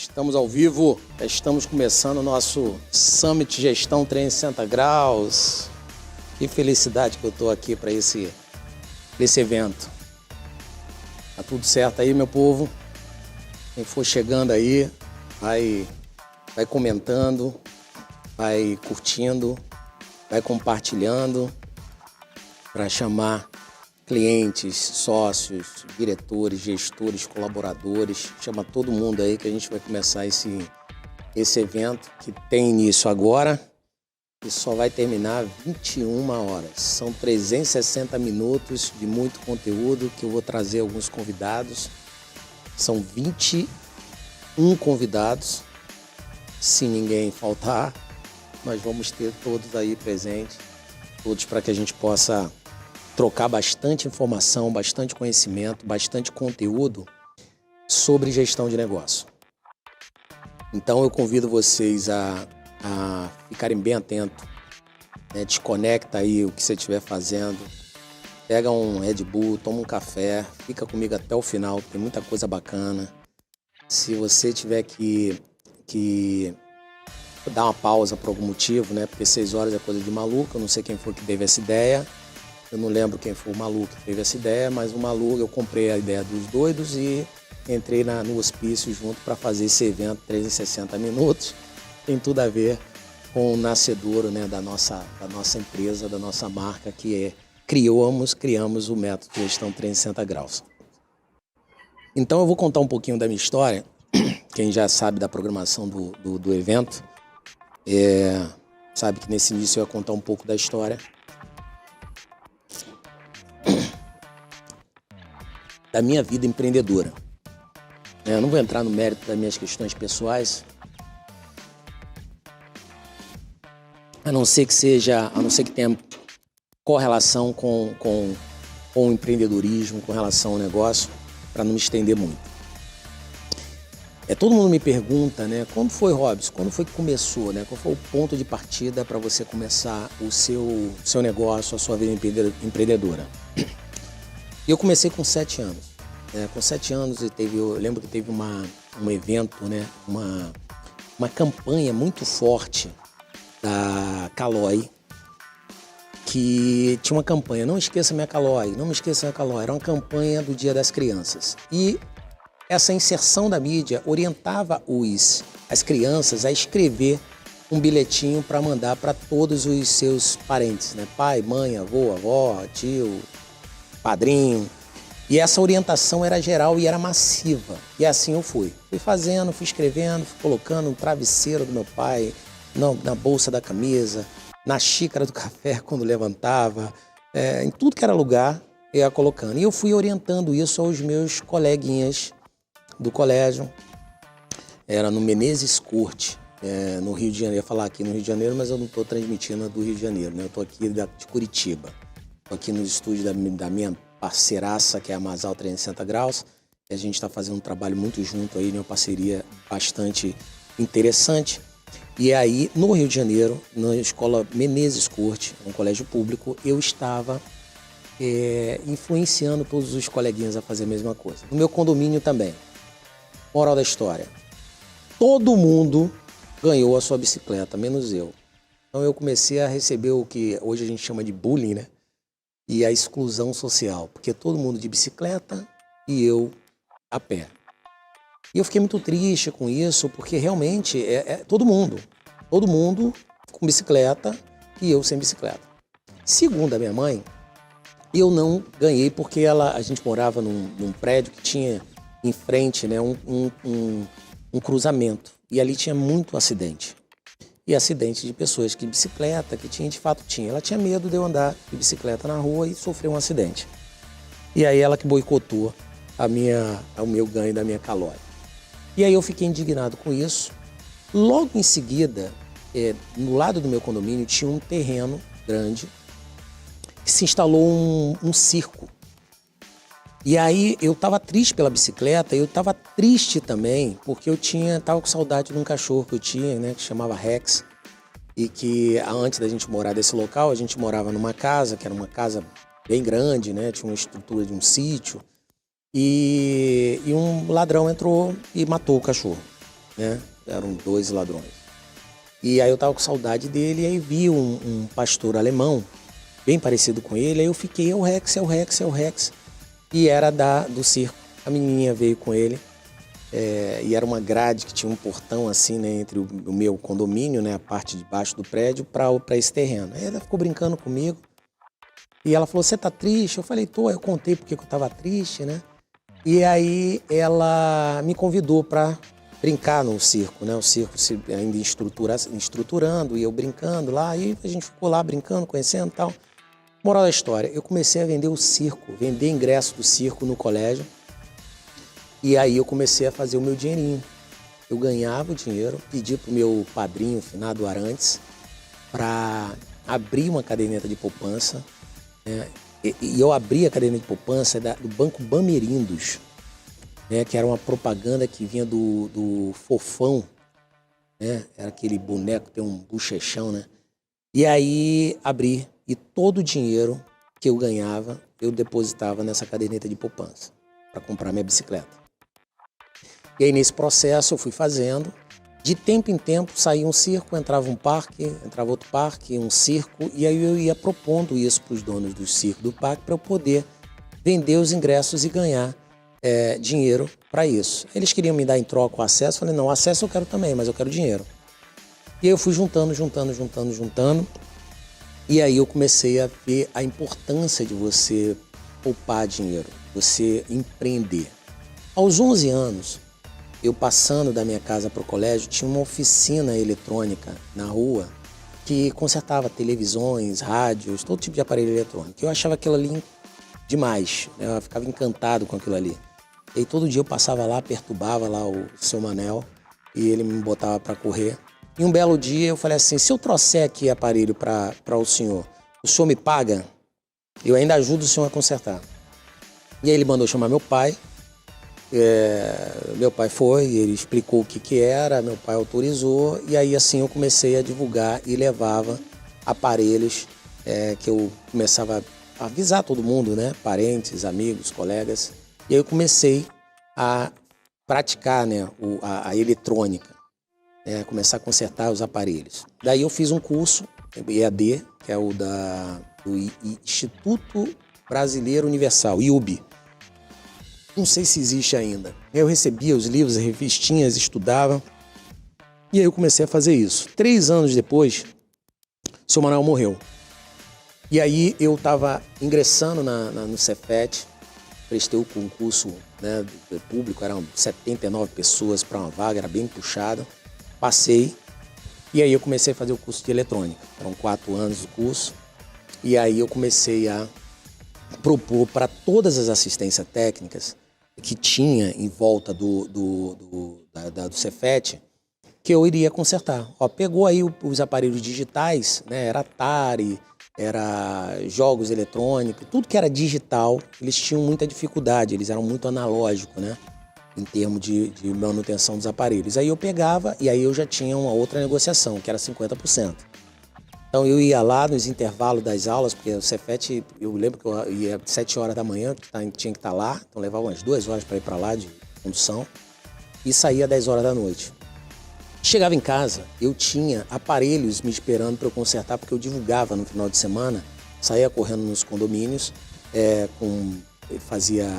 Estamos ao vivo, estamos começando o nosso Summit Gestão 360 Graus. Que felicidade que eu estou aqui para esse evento. Tá tudo certo aí, meu povo? Quem for chegando aí, vai comentando, vai curtindo, vai compartilhando para chamar clientes, sócios, diretores, gestores, colaboradores. Chama todo mundo aí que a gente vai começar esse evento que tem início agora e só vai terminar 21 horas. São 360 minutos de muito conteúdo que eu vou trazer alguns convidados. São 21 convidados. Se ninguém faltar, nós vamos ter todos aí presentes, todos para que a gente possa trocar bastante informação, bastante conhecimento, bastante conteúdo sobre gestão de negócio. Então eu convido vocês a ficarem bem atentos, né? Desconecta aí o que você estiver fazendo, pega um Red Bull, toma um café, fica comigo até o final, tem muita coisa bacana. Se você tiver que dar uma pausa por algum motivo, né? Porque 6 horas é coisa de maluco, eu não sei quem foi que teve essa ideia. Eu não lembro quem foi o maluco que teve essa ideia, mas o maluco, eu comprei a ideia dos doidos e entrei no hospício junto para fazer esse evento 360 minutos. Tem tudo a ver com o nascedouro, né, da nossa empresa, da nossa marca, que é criamos o método de gestão 360 graus. Então eu vou contar um pouquinho da minha história. Quem já sabe da programação do evento, sabe que nesse início eu ia contar um pouco da história da minha vida empreendedora. Eu não vou entrar no mérito das minhas questões pessoais, a não ser que tenha correlação com o empreendedorismo, com relação ao negócio, para não me estender muito. Todo mundo me pergunta, né, quando foi, Robson, quando foi que começou, né, qual foi o ponto de partida para você começar o seu negócio, a sua vida empreendedora? E eu comecei com 7 anos. Com 7 anos eu lembro que teve um evento, né, uma campanha muito forte da Caloi, que tinha uma campanha, não esqueça minha Caloi, não me esqueça minha Caloi, era uma campanha do Dia das Crianças. E essa inserção da mídia orientava as crianças a escrever um bilhetinho para mandar para todos os seus parentes, né? Pai, mãe, avô, avó, tio, padrinho. E essa orientação era geral e era massiva. E assim eu fui. Fui fazendo, fui escrevendo, fui colocando no travesseiro do meu pai, na bolsa da camisa, na xícara do café quando levantava, em tudo que era lugar eu ia colocando. E eu fui orientando isso aos meus coleguinhas do colégio. Era no Menezes Curti, no Rio de Janeiro. Eu ia falar aqui no Rio de Janeiro, mas eu não estou transmitindo do Rio de Janeiro, né? Eu estou aqui de Curitiba. Estou aqui nos estúdios da minha parceiraça, que é a Masal 360 Graus. E a gente está fazendo um trabalho muito junto aí, uma parceria bastante interessante. E aí, no Rio de Janeiro, na escola Menezes Curti, um colégio público, eu estava influenciando todos os coleguinhas a fazer a mesma coisa. No meu condomínio também. Moral da história. Todo mundo ganhou a sua bicicleta, menos eu. Então eu comecei a receber o que hoje a gente chama de bullying, né? E a exclusão social, porque todo mundo de bicicleta e eu a pé. E eu fiquei muito triste com isso, porque realmente todo mundo com bicicleta e eu sem bicicleta. Segundo a minha mãe, eu não ganhei porque a gente morava num prédio que tinha em frente, né, um cruzamento, e ali tinha muito acidente. E acidente de pessoas que bicicleta, de fato tinha. Ela tinha medo de eu andar de bicicleta na rua e sofrer um acidente. E aí ela que boicotou o meu ganho da minha Caloi. E aí eu fiquei indignado com isso. Logo em seguida, no lado do meu condomínio tinha um terreno grande que se instalou um circo. E aí eu estava triste pela bicicleta, eu estava triste também porque eu estava com saudade de um cachorro que eu tinha, né, que chamava Rex, e que antes da gente morar nesse local, a gente morava numa casa, que era uma casa bem grande, né, tinha uma estrutura de um sítio, e um ladrão entrou e matou o cachorro. né? Eram 2 ladrões. E aí eu tava com saudade dele, e aí vi um pastor alemão, bem parecido com ele, aí eu fiquei, é o Rex, é o Rex, é o Rex. E era do circo. A menininha veio com ele, e era uma grade que tinha um portão assim, né, entre o meu condomínio, né, a parte de baixo do prédio, para esse terreno. Aí ela ficou brincando comigo, e ela falou, você tá triste? Eu falei, tô, eu contei porque eu tava triste, né? E aí ela me convidou para brincar no circo, né? O circo ainda estruturando, e eu brincando lá, e a gente ficou lá brincando, conhecendo e tal. Moral da história, eu comecei a vender o circo, vender ingresso do circo no colégio, e aí eu comecei a fazer o meu dinheirinho. Eu ganhava o dinheiro, pedi pro meu padrinho, finado Arantes, para abrir uma caderneta de poupança, né? E eu abri a caderneta de poupança do Banco Bamerindos, né? Que era uma propaganda que vinha do Fofão, né? Era aquele boneco, tem um bochechão, né? E aí abri, e todo o dinheiro que eu ganhava, eu depositava nessa caderneta de poupança para comprar minha bicicleta. E aí nesse processo eu fui fazendo, de tempo em tempo saía um circo, entrava um parque, entrava outro parque, um circo, e aí eu ia propondo isso para os donos do circo, do parque, para eu poder vender os ingressos e ganhar dinheiro para isso. Eles queriam me dar em troca o acesso, eu falei, não, acesso eu quero também, mas eu quero dinheiro. E aí eu fui juntando, e aí eu comecei a ver a importância de você poupar dinheiro, você empreender. Aos 11 anos, eu passando da minha casa para o colégio, tinha uma oficina eletrônica na rua que consertava televisões, rádios, todo tipo de aparelho eletrônico. Eu achava aquilo ali demais, né? Eu ficava encantado com aquilo ali. E aí, todo dia eu passava lá, perturbava lá o seu Manel, e ele me botava para correr. E um belo dia eu falei assim, se eu trouxer aqui aparelho para o senhor me paga? Eu ainda ajudo o senhor a consertar. E aí ele mandou chamar meu pai. Meu pai foi, ele explicou o que era, meu pai autorizou, e aí assim eu comecei a divulgar e levava aparelhos que eu começava a avisar todo mundo, né? Parentes, amigos, colegas. E aí eu comecei a praticar, né, a eletrônica, né? Começar a consertar os aparelhos. Daí eu fiz um curso, EAD, que é o do Instituto Brasileiro Universal, IUB. Não sei se existe ainda. Eu recebia os livros, as revistinhas, estudava. E aí eu comecei a fazer isso. 3 anos depois, o seu Manuel morreu. E aí eu estava ingressando no Cefet, prestei o concurso, né, público, eram 79 pessoas para uma vaga, era bem puxado. Passei, e aí eu comecei a fazer o curso de eletrônica. Eram 4 anos o curso. E aí eu comecei a propor para todas as assistências técnicas que tinha em volta do Cefet, que eu iria consertar. Ó, pegou aí os aparelhos digitais, né? Era Atari, era jogos eletrônicos, tudo que era digital, eles tinham muita dificuldade, eles eram muito analógicos, né? Em termos de manutenção dos aparelhos. Aí eu pegava e aí eu já tinha uma outra negociação, que era 50%. Então eu ia lá nos intervalos das aulas, porque o Cefet, eu lembro que eu ia às 7 horas da manhã, tinha que estar lá, então levava umas 2 horas para ir para lá de condução, e saía às 10 horas da noite. Chegava em casa, eu tinha aparelhos me esperando para eu consertar, porque eu divulgava no final de semana, saía correndo nos condomínios, fazia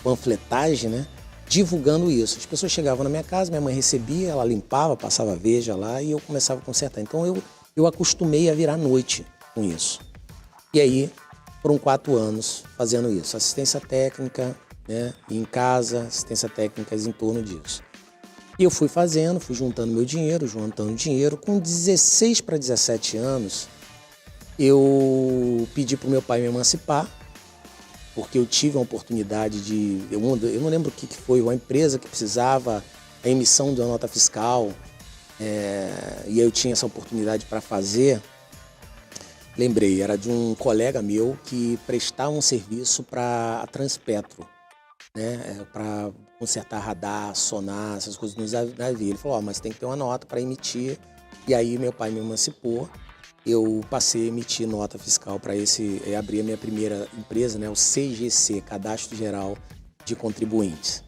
panfletagem, né? Divulgando isso. As pessoas chegavam na minha casa, minha mãe recebia, ela limpava, passava veja lá e eu começava a consertar. Então eu acostumei a virar noite com isso. E aí, foram 4 anos fazendo isso. Assistência técnica, né, em casa, assistência técnica em torno disso. E eu fui fazendo, fui juntando meu dinheiro, juntando dinheiro. Com 16 para 17 anos, eu pedi para o meu pai me emancipar, porque eu tive a oportunidade de... Eu não lembro o que foi, uma empresa que precisava a emissão de uma nota fiscal, e aí eu tinha essa oportunidade para fazer. Lembrei, era de um colega meu que prestava um serviço para a Transpetro, né, para consertar radar, sonar, essas coisas nos navios. Ele falou, mas tem que ter uma nota para emitir. E aí meu pai me emancipou, eu passei a emitir nota fiscal para abrir a minha primeira empresa, né, o CGC, Cadastro Geral de Contribuintes.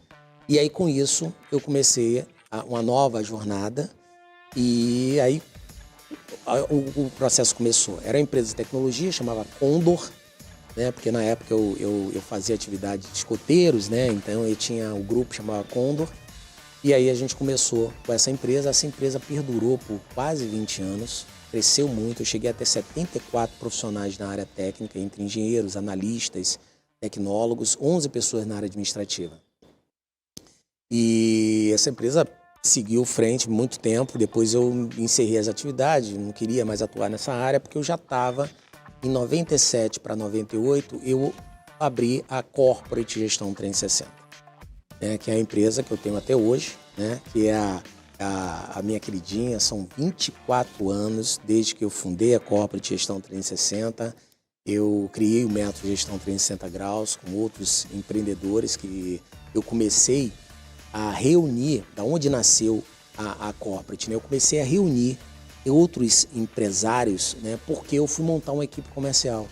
E aí com isso eu comecei uma nova jornada. E aí o processo começou. Era uma empresa de tecnologia, chamava Condor, né? Porque na época eu fazia atividade de escoteiros, né? Então eu tinha o grupo chamava Condor. E aí a gente começou com essa empresa perdurou por quase 20 anos, cresceu muito, eu cheguei a ter 74 profissionais na área técnica, entre engenheiros, analistas, tecnólogos, 11 pessoas na área administrativa. E essa empresa seguiu frente muito tempo, depois eu encerrei as atividades, não queria mais atuar nessa área, porque eu já estava, em 97 para 98, eu abri a Corporate Gestão 360. Que é a empresa que eu tenho até hoje, né, que é a minha queridinha. São 24 anos desde que eu fundei a Corporate Gestão 360. Eu criei o método Gestão 360 Graus com outros empreendedores que eu comecei a reunir, da onde nasceu a Corporate, né? Eu comecei a reunir outros empresários, né, porque eu fui montar uma equipe comercial.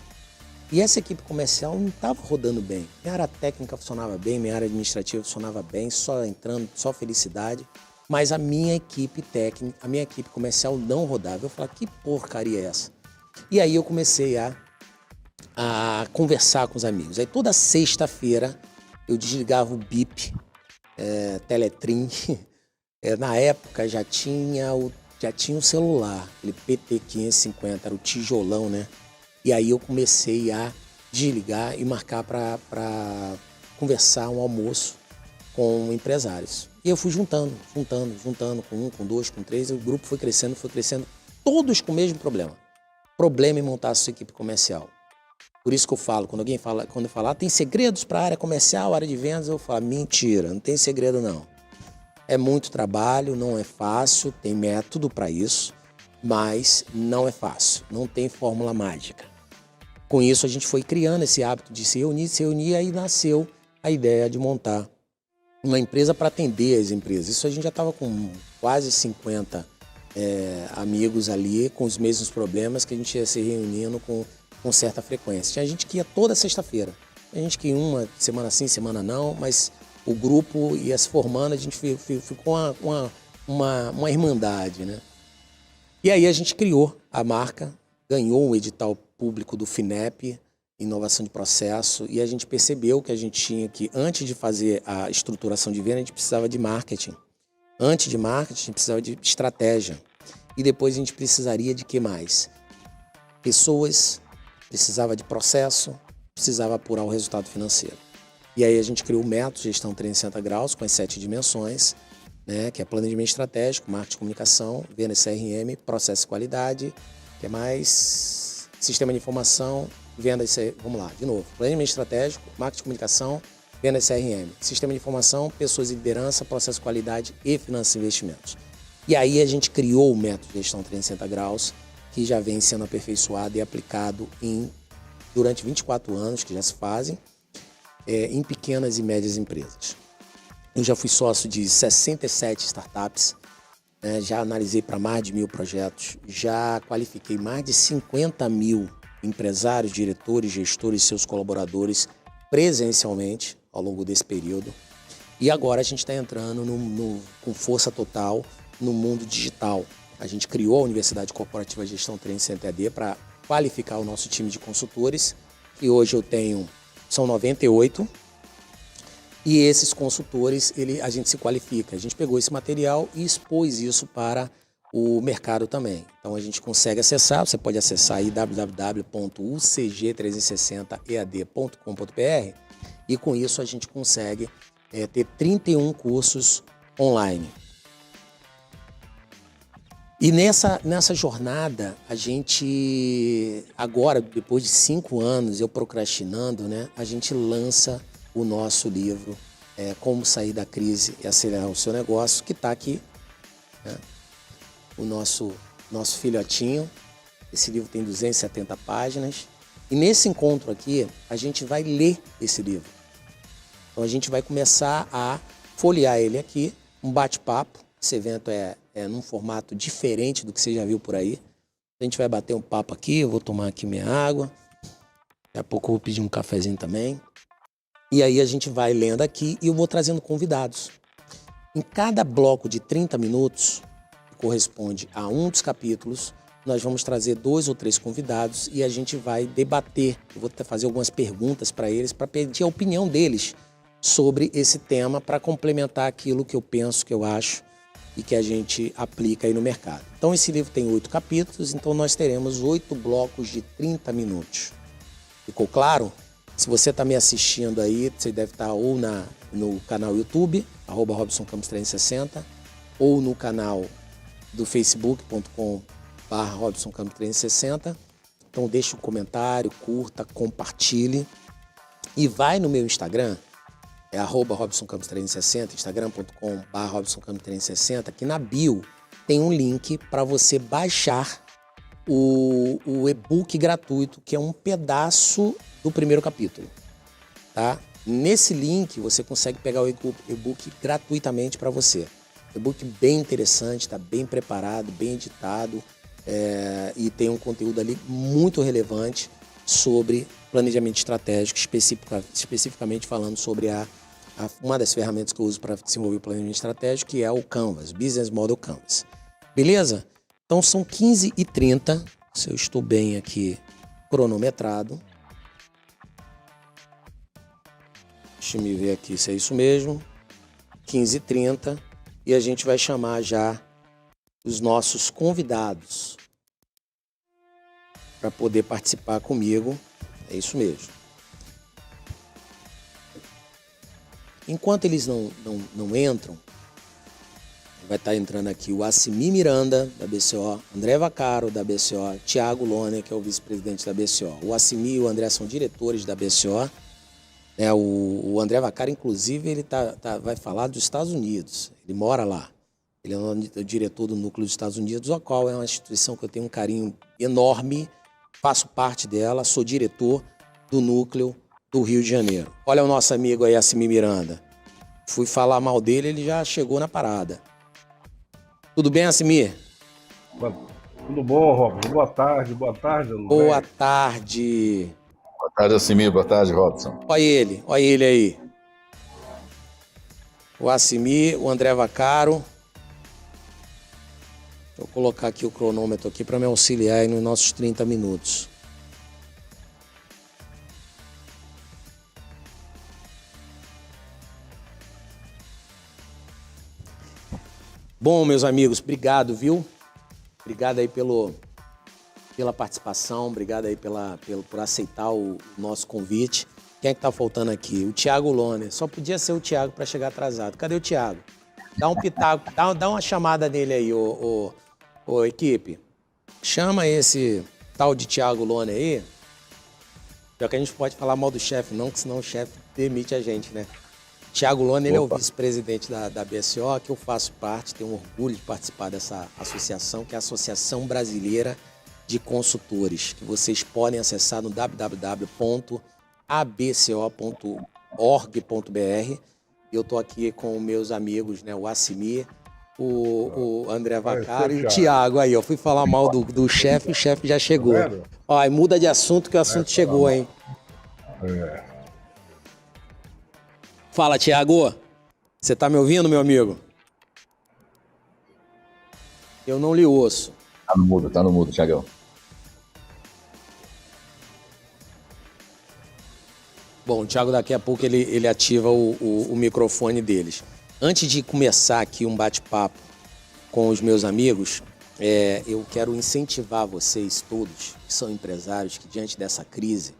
E essa equipe comercial não estava rodando bem. Minha área técnica funcionava bem, minha área administrativa funcionava bem, só entrando, só felicidade. Mas a minha equipe técnica, a minha equipe comercial não rodava. Eu falei, que porcaria é essa? E aí eu comecei a conversar com os amigos. Aí toda sexta-feira eu desligava o bip, Teletrim. Na época já tinha o celular, aquele PT550, era o tijolão, né? E aí eu comecei a desligar e marcar para conversar um almoço com empresários. E eu fui juntando, com um, com dois, com três, e o grupo foi crescendo, todos com o mesmo problema. Problema em montar a sua equipe comercial. Por isso que eu falo, quando eu falo, tem segredos para a área comercial, área de vendas, eu falo, mentira, não tem segredo não. É muito trabalho, não é fácil, tem método para isso, mas não é fácil, não tem fórmula mágica. Com isso, a gente foi criando esse hábito de se reunir, aí nasceu a ideia de montar uma empresa para atender as empresas. Isso a gente já estava com quase 50 amigos ali, com os mesmos problemas, que a gente ia se reunindo com certa frequência. Tinha gente que ia toda sexta-feira, tinha gente que ia uma semana sim, semana não, mas o grupo ia se formando, a gente ficou uma irmandade, né? E aí a gente criou a marca, ganhou um edital público do FINEP, inovação de processo, e a gente percebeu que a gente tinha que, antes de fazer a estruturação de venda, a gente precisava de marketing. Antes de marketing, a gente precisava de estratégia. E depois a gente precisaria de que mais? Pessoas, precisava de processo, precisava apurar o resultado financeiro. E aí a gente criou o método Gestão 360 Graus, com as 7 dimensões, né, que é planejamento estratégico, marketing, comunicação, venda CRM, processo e qualidade, que é mais sistema de informação, vendas, vamos lá, de novo, planejamento estratégico, marketing, comunicação, vendas CRM, sistema de informação, pessoas e liderança, processo de qualidade e finanças e investimentos. E aí a gente criou o método Gestão 360 Graus, que já vem sendo aperfeiçoado e aplicado durante 24 anos, que já se fazem, em pequenas e médias empresas. Eu já fui sócio de 67 startups, já analisei para mais de 1000 projetos, já qualifiquei mais de 50 mil empresários, diretores, gestores e seus colaboradores presencialmente ao longo desse período. E agora a gente está entrando com força total no mundo digital. A gente criou a Universidade Corporativa de Gestão 360 EAD para qualificar o nosso time de consultores, que hoje são 98. E esses consultores, a gente se qualifica. A gente pegou esse material e expôs isso para o mercado também. Então a gente consegue acessar, você pode acessar aí www.ucg360ead.com.br e com isso a gente consegue ter 31 cursos online. E nessa jornada, a gente, agora, depois de 5 anos, eu procrastinando, né, a gente lança o nosso livro, Como Sair da Crise e Acelerar o Seu Negócio, que está aqui, né? O nosso filhotinho. Esse livro tem 270 páginas. E nesse encontro aqui, a gente vai ler esse livro. Então a gente vai começar a folhear ele aqui, um bate-papo. Esse evento é num formato diferente do que você já viu por aí. A gente vai bater um papo aqui, eu vou tomar aqui minha água. Daqui a pouco eu vou pedir um cafezinho também. E aí a gente vai lendo aqui e eu vou trazendo convidados. Em cada bloco de 30 minutos, que corresponde a um dos capítulos, nós vamos trazer 2 ou 3 convidados e a gente vai debater. Eu vou fazer algumas perguntas para eles, para pedir a opinião deles sobre esse tema, para complementar aquilo que eu penso, que eu acho e que a gente aplica aí no mercado. Então, esse livro tem 8 capítulos, então nós teremos 8 blocos de 30 minutos. Ficou claro? Se você está me assistindo aí, você deve estar ou no canal YouTube, @RobsonCampos360, ou no canal do facebook.com/RobsonCampos360. Então deixe um comentário, curta, compartilhe. E vai no meu Instagram, é @RobsonCampos360, instagram.com/RobsonCampos360, que na bio tem um link para você baixar o e-book gratuito, que é um pedaço do primeiro capítulo, tá? Nesse link você consegue pegar o e-book gratuitamente para você. E-book bem interessante, está bem preparado, bem editado e tem um conteúdo ali muito relevante sobre planejamento estratégico, especificamente falando sobre uma das ferramentas que eu uso para desenvolver o planejamento estratégico, que é o Canvas, Business Model Canvas. Beleza? Então são 15h30, se eu estou bem aqui cronometrado. Deixa eu me ver aqui se é isso mesmo. 15h30 e a gente vai chamar já os nossos convidados para poder participar comigo. É isso mesmo. Enquanto eles não entram, vai estar entrando aqui o Assimi Miranda, da BCO, André Vaccaro, da BCO, Thiago Loner, que é o vice-presidente da BCO. O Assimi e o André são diretores da BCO. O André Vaccaro, inclusive, ele vai falar dos Estados Unidos. Ele mora lá. Ele é o diretor do Núcleo dos Estados Unidos, a qual é uma instituição que eu tenho um carinho enorme. Faço parte dela, sou diretor do Núcleo do Rio de Janeiro. Olha o nosso amigo aí, Assimi Miranda. Fui falar mal dele, ele já chegou na parada. Tudo bem, Assimi? Tudo bom, Robson? Boa tarde, André. Boa tarde. Boa tarde, Assimi. Boa tarde, Robson. Olha ele aí. O Assimi, o André Vaccaro. Vou colocar aqui o cronômetro aqui para me auxiliar aí nos nossos 30 minutos. Bom, meus amigos, obrigado, viu? Obrigado aí pela participação, obrigado aí por aceitar o nosso convite. Quem é que tá faltando aqui? O Thiago Loner. Só podia ser o Thiago para chegar atrasado. Cadê o Thiago? Dá um pitaco, dá uma chamada nele aí, ô equipe. Chama esse tal de Thiago Loner aí. Já que a gente pode falar mal do chefe, não, que senão o chefe demite a gente, né? Thiago Loner, ele é o vice-presidente da BSO, que eu faço parte, tenho orgulho de participar dessa associação, que é a Associação Brasileira de Consultores, que vocês podem acessar no www.abco.org.br. Eu estou aqui com meus amigos, né, o Assimi, o André Vaccaro e o Thiago. Aí, eu fui falar mal do chefe, o chefe já chegou. Ó, muda de assunto que o assunto chegou, hein? Fala, Thiago. Você tá me ouvindo, meu amigo? Eu não lhe ouço. Tá no mudo, Thiagão. Bom, o Thiago daqui a pouco ele ativa o microfone deles. Antes de começar aqui um bate-papo com os meus amigos, eu quero incentivar vocês todos, que são empresários, que diante dessa crise,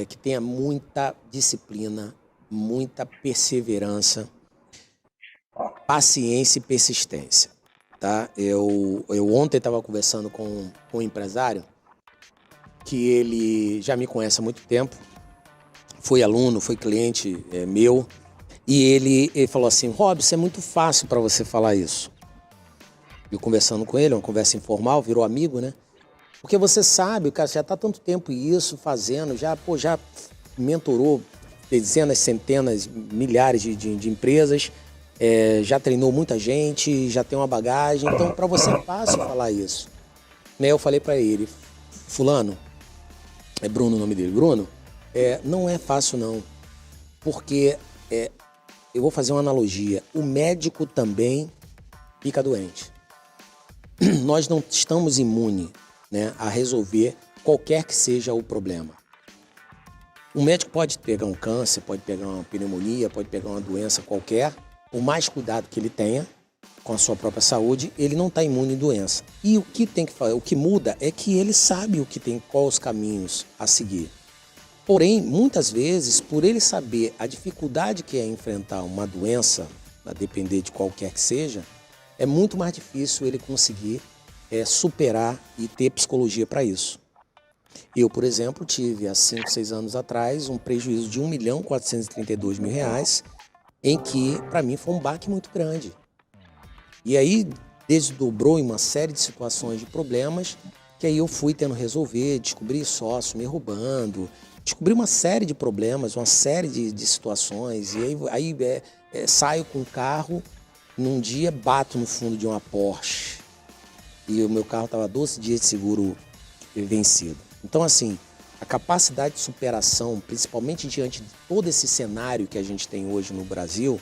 que tenha muita disciplina, muita perseverança, paciência e persistência, tá? Eu ontem estava conversando com um empresário que ele já me conhece há muito tempo, foi aluno, foi cliente meu, e ele falou assim: Robson, é muito fácil para você falar isso. Eu conversando com ele, uma conversa informal, virou amigo, né? Porque você sabe, o cara já está há tanto tempo isso, fazendo, já mentorou dezenas, centenas, milhares de empresas, já treinou muita gente, já tem uma bagagem, então para você é fácil falar isso. Né? Eu falei para ele: fulano, é Bruno o nome dele, Bruno, não é fácil não, porque eu vou fazer uma analogia. O médico também fica doente. Nós não estamos imunes, né, a resolver qualquer que seja o problema. O médico pode pegar um câncer, pode pegar uma pneumonia, pode pegar uma doença qualquer. Por mais cuidado que ele tenha com a sua própria saúde, ele não está imune à doença. E o que tem que fazer, o que muda é que ele sabe quais os caminhos a seguir. Porém, muitas vezes, por ele saber a dificuldade que é enfrentar uma doença, a depender de qualquer que seja, é muito mais difícil ele conseguir superar e ter psicologia para isso. Eu, por exemplo, tive há 5, 6 anos atrás um prejuízo de R$1.432.000, em que, para mim, foi um baque muito grande. E aí, desdobrou em uma série de situações de problemas, que aí eu fui tendo que resolver, descobri sócio me roubando, descobri uma série de problemas, uma série de situações, e aí saio com o carro, num dia bato no fundo de uma Porsche, e o meu carro estava 12 dias de seguro vencido. Então, assim, a capacidade de superação, principalmente diante de todo esse cenário que a gente tem hoje no Brasil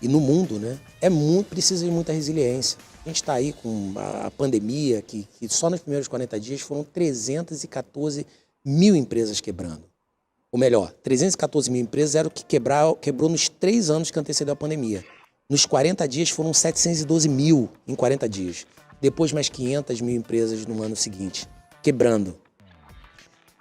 e no mundo, né, precisa de muita resiliência. A gente está aí com a pandemia, que só nos primeiros 40 dias foram 314 mil empresas quebrando. Ou melhor, 314 mil empresas era o que quebrou nos 3 anos que antecedeu a pandemia. Nos 40 dias foram 712 mil em 40 dias. Depois mais 500 mil empresas no ano seguinte, quebrando.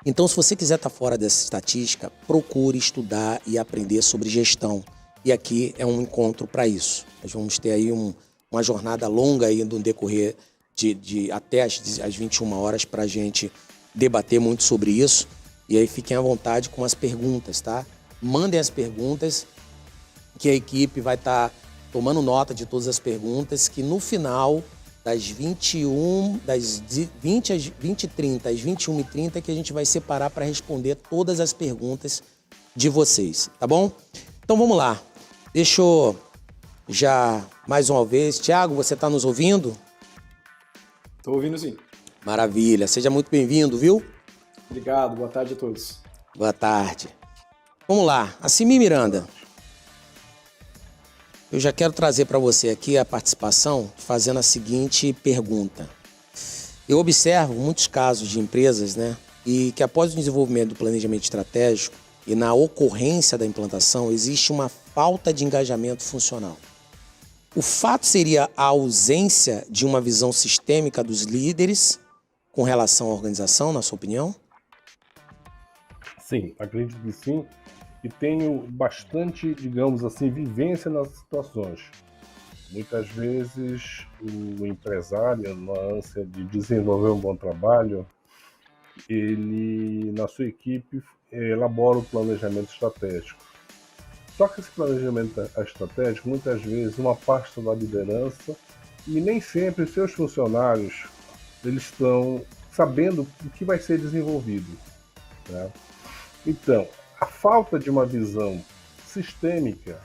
Então, se você quiser estar fora dessa estatística, procure estudar e aprender sobre gestão. E aqui é um encontro para isso. Nós vamos ter aí uma jornada longa aí no decorrer de até às 21 horas para a gente debater muito sobre isso. E aí fiquem à vontade com as perguntas, tá? Mandem as perguntas, que a equipe vai estar tomando nota de todas as perguntas, que no final das 20 às 20h30, às 21h30, que a gente vai separar para responder todas as perguntas de vocês, tá bom? Então vamos lá. Deixa eu já, mais uma vez, Thiago, você está nos ouvindo? Estou ouvindo sim. Maravilha, seja muito bem-vindo, viu? Obrigado, boa tarde a todos. Boa tarde. Vamos lá, Assimi Miranda. Eu já quero trazer para você aqui a participação fazendo a seguinte pergunta. Eu observo muitos casos de empresas, né, e que após o desenvolvimento do planejamento estratégico e na ocorrência da implantação, existe uma falta de engajamento funcional. O fato seria a ausência de uma visão sistêmica dos líderes com relação à organização, na sua opinião? Sim, acredito que sim. E tenho bastante, digamos assim, vivência nas situações. Muitas vezes o empresário, na ânsia de desenvolver um bom trabalho, ele, na sua equipe, elabora o planejamento estratégico. Só que esse planejamento estratégico, muitas vezes, uma parte da liderança, e nem sempre seus funcionários eles estão sabendo o que vai ser desenvolvido, né? Então, a falta de uma visão sistêmica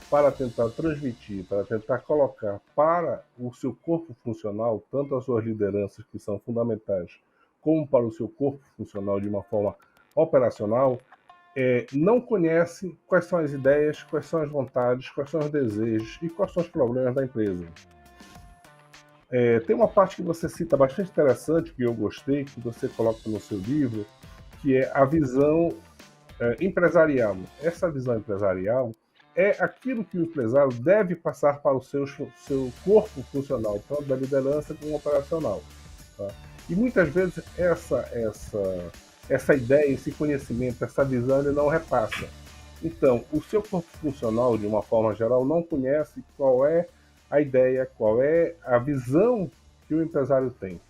para tentar transmitir, para tentar colocar para o seu corpo funcional, tanto as suas lideranças, que são fundamentais, como para o seu corpo funcional de uma forma operacional, não conhece quais são as ideias, quais são as vontades, quais são os desejos e quais são os problemas da empresa. Tem uma parte que você cita bastante interessante, que eu gostei, que você coloca no seu livro, que é a visão empresarial. Essa visão empresarial é aquilo que o empresário deve passar para o seu corpo funcional, tanto da liderança como operacional. Tá? E muitas vezes essa ideia, esse conhecimento, essa visão ele não repassa. Então, o seu corpo funcional, de uma forma geral, não conhece qual é a ideia, qual é a visão que o empresário tem.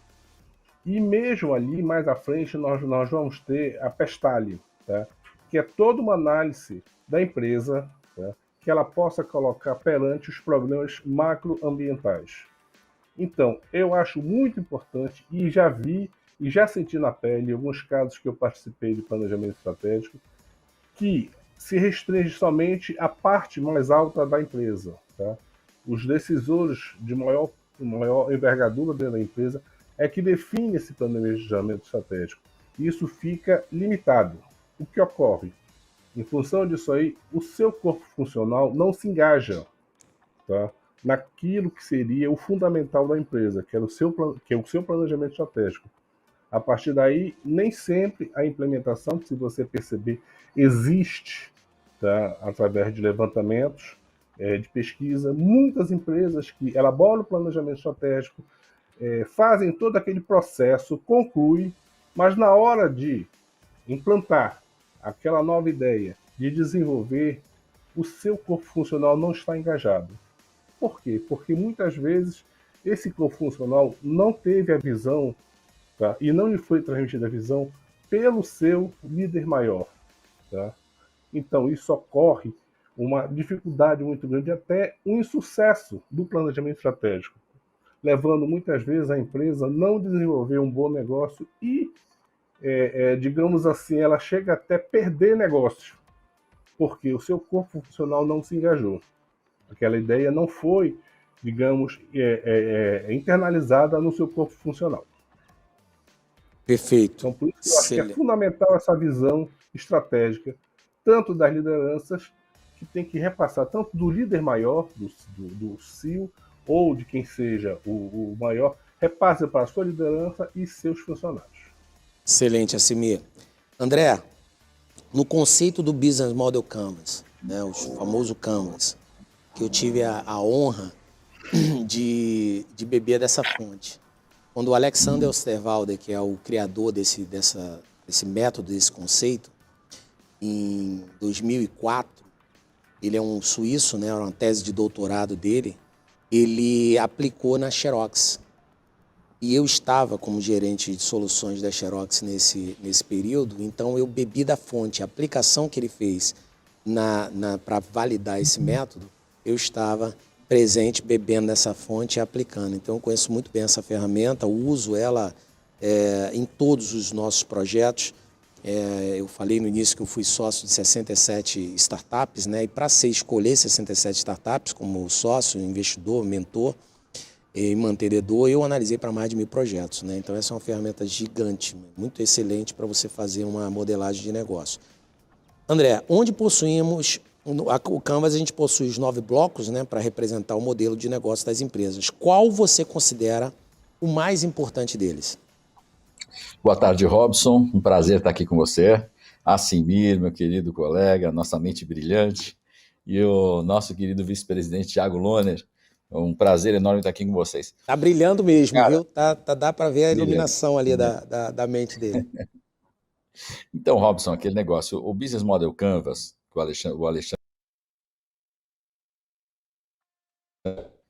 E mesmo ali, mais à frente, nós vamos ter a Pestale, tá? Que é toda uma análise da empresa, tá? Que ela possa colocar perante os problemas macroambientais. Então, eu acho muito importante, e já vi e já senti na pele, em alguns casos que eu participei de planejamento estratégico, que se restringe somente à parte mais alta da empresa. Tá? Os decisores de maior envergadura dentro da empresa é que define esse planejamento estratégico. Isso fica limitado. O que ocorre? Em função disso aí, o seu corpo funcional não se engaja, tá, naquilo que seria o fundamental da empresa, que é o seu planejamento estratégico. A partir daí, nem sempre a implementação, se você perceber, existe, tá, através de levantamentos, de pesquisa. Muitas empresas que elaboram o planejamento estratégico, fazem todo aquele processo, concluem, mas na hora de implantar aquela nova ideia, de desenvolver, o seu corpo funcional não está engajado. Por quê? Porque muitas vezes esse corpo funcional não teve a visão, tá, e não lhe foi transmitida a visão pelo seu líder maior. Tá? Então, isso ocorre uma dificuldade muito grande, até um insucesso do planejamento estratégico, levando muitas vezes a empresa a não desenvolver um bom negócio e, digamos assim, ela chega até perder negócio, porque o seu corpo funcional não se engajou. Aquela ideia não foi, digamos, internalizada no seu corpo funcional. Perfeito. Então, por isso que eu acho que é fundamental essa visão estratégica, tanto das lideranças, que tem que repassar, tanto do líder maior, do CEO, ou de quem seja o maior, repasse para a sua liderança e seus funcionários. Excelente, Assimir. André, no conceito do Business Model Canvas, né, o famoso Canvas, que eu tive a honra de beber dessa fonte. Quando o Alexander Osterwalder, que é o criador desse método, desse conceito, em 2004, ele é um suíço, né, era uma tese de doutorado dele, ele aplicou na Xerox. E eu estava como gerente de soluções da Xerox nesse período, então eu bebi da fonte. A aplicação que ele fez para validar esse método, eu estava presente, bebendo dessa fonte e aplicando. Então, eu conheço muito bem essa ferramenta, uso ela em todos os nossos projetos. Eu falei no início que eu fui sócio de 67 startups, né? E para escolher 67 startups como sócio, investidor, mentor e mantenedor, eu analisei para mais de 1.000 projetos, né? Então, essa é uma ferramenta gigante, muito excelente para você fazer uma modelagem de negócio. André, onde possuímos... O Canvas, a gente possui os 9 blocos, né, para representar o modelo de negócio das empresas. Qual você considera o mais importante deles? Boa tarde, Robson. Um prazer estar aqui com você. Assimir, meu querido colega, nossa mente brilhante, e o nosso querido vice-presidente Thiago Lohner. Um prazer enorme estar aqui com vocês. Tá brilhando mesmo, Cara, viu? Dá para ver a iluminação ali da mente dele. Então, Robson, aquele negócio, o Business Model Canvas, que o Alexandre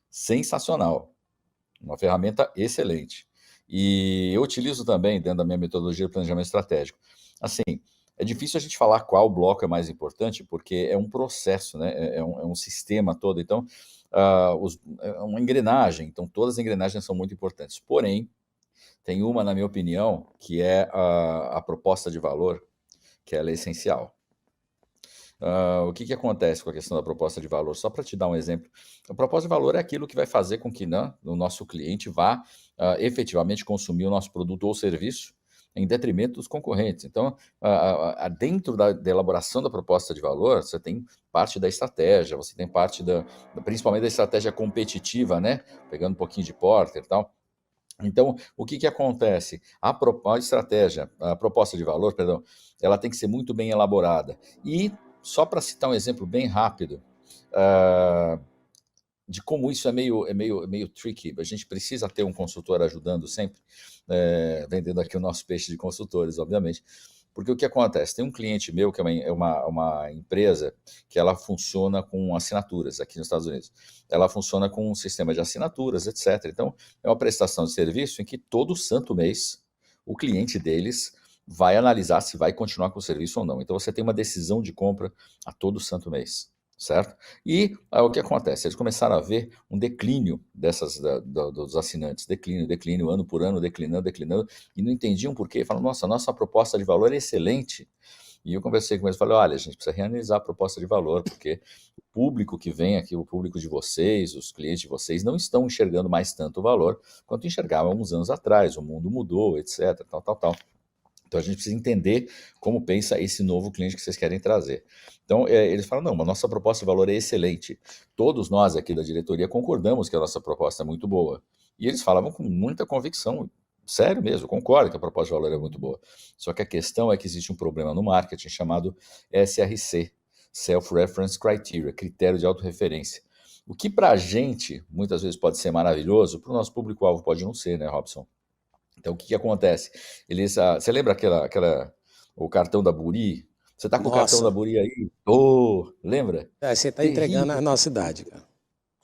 sensacional, uma ferramenta excelente. E eu utilizo também dentro da minha metodologia de planejamento estratégico. Assim, é difícil a gente falar qual bloco é mais importante, porque é um processo, né? É um sistema todo. Então, é uma engrenagem. Então, todas as engrenagens são muito importantes. Porém, tem uma, na minha opinião, que é a proposta de valor, que ela é essencial. O que acontece com a questão da proposta de valor? Só para te dar um exemplo, a proposta de valor é aquilo que vai fazer com que, né, o nosso cliente vá efetivamente consumir o nosso produto ou serviço em detrimento dos concorrentes. Então, dentro da elaboração da proposta de valor, você tem parte da estratégia, você tem parte principalmente da estratégia competitiva, né? Pegando um pouquinho de Porter e tal. Então, o que acontece? A proposta de valor, perdão, ela tem que ser muito bem elaborada. E, só para citar um exemplo bem rápido, de como isso é meio tricky, a gente precisa ter um consultor ajudando sempre, vendendo aqui o nosso peixe de consultores, obviamente, porque o que acontece? Tem um cliente meu que é uma empresa que ela funciona com assinaturas aqui nos Estados Unidos. Ela funciona com um sistema de assinaturas, etc. Então, é uma prestação de serviço em que todo santo mês o cliente deles vai analisar se vai continuar com o serviço ou não. Então, você tem uma decisão de compra a todo santo mês, certo? E o que acontece? Eles começaram a ver um declínio dos assinantes, declínio, ano por ano, declinando, e não entendiam por quê. Falaram, nossa proposta de valor é excelente. E eu conversei com eles e falei, olha, a gente precisa reanalisar a proposta de valor, porque o público que vem aqui, o público de vocês, os clientes de vocês, não estão enxergando mais tanto valor quanto enxergavam uns anos atrás, o mundo mudou, etc, tal. Então a gente precisa entender como pensa esse novo cliente que vocês querem trazer. Então eles falam, não, a nossa proposta de valor é excelente. Todos nós aqui da diretoria concordamos que a nossa proposta é muito boa. E eles falavam com muita convicção, sério mesmo, concordo que a proposta de valor é muito boa. Só que a questão é que existe um problema no marketing chamado SRC, Self-Reference Criteria, critério de autorreferência. O que para a gente, muitas vezes pode ser maravilhoso, para o nosso público-alvo pode não ser, né, Robson? Então, o que acontece? Você lembra o cartão da Buri? Você está com o cartão da Nossa, Buri aí? Oh, lembra? você está entregando Terrível, a nossa idade, cara.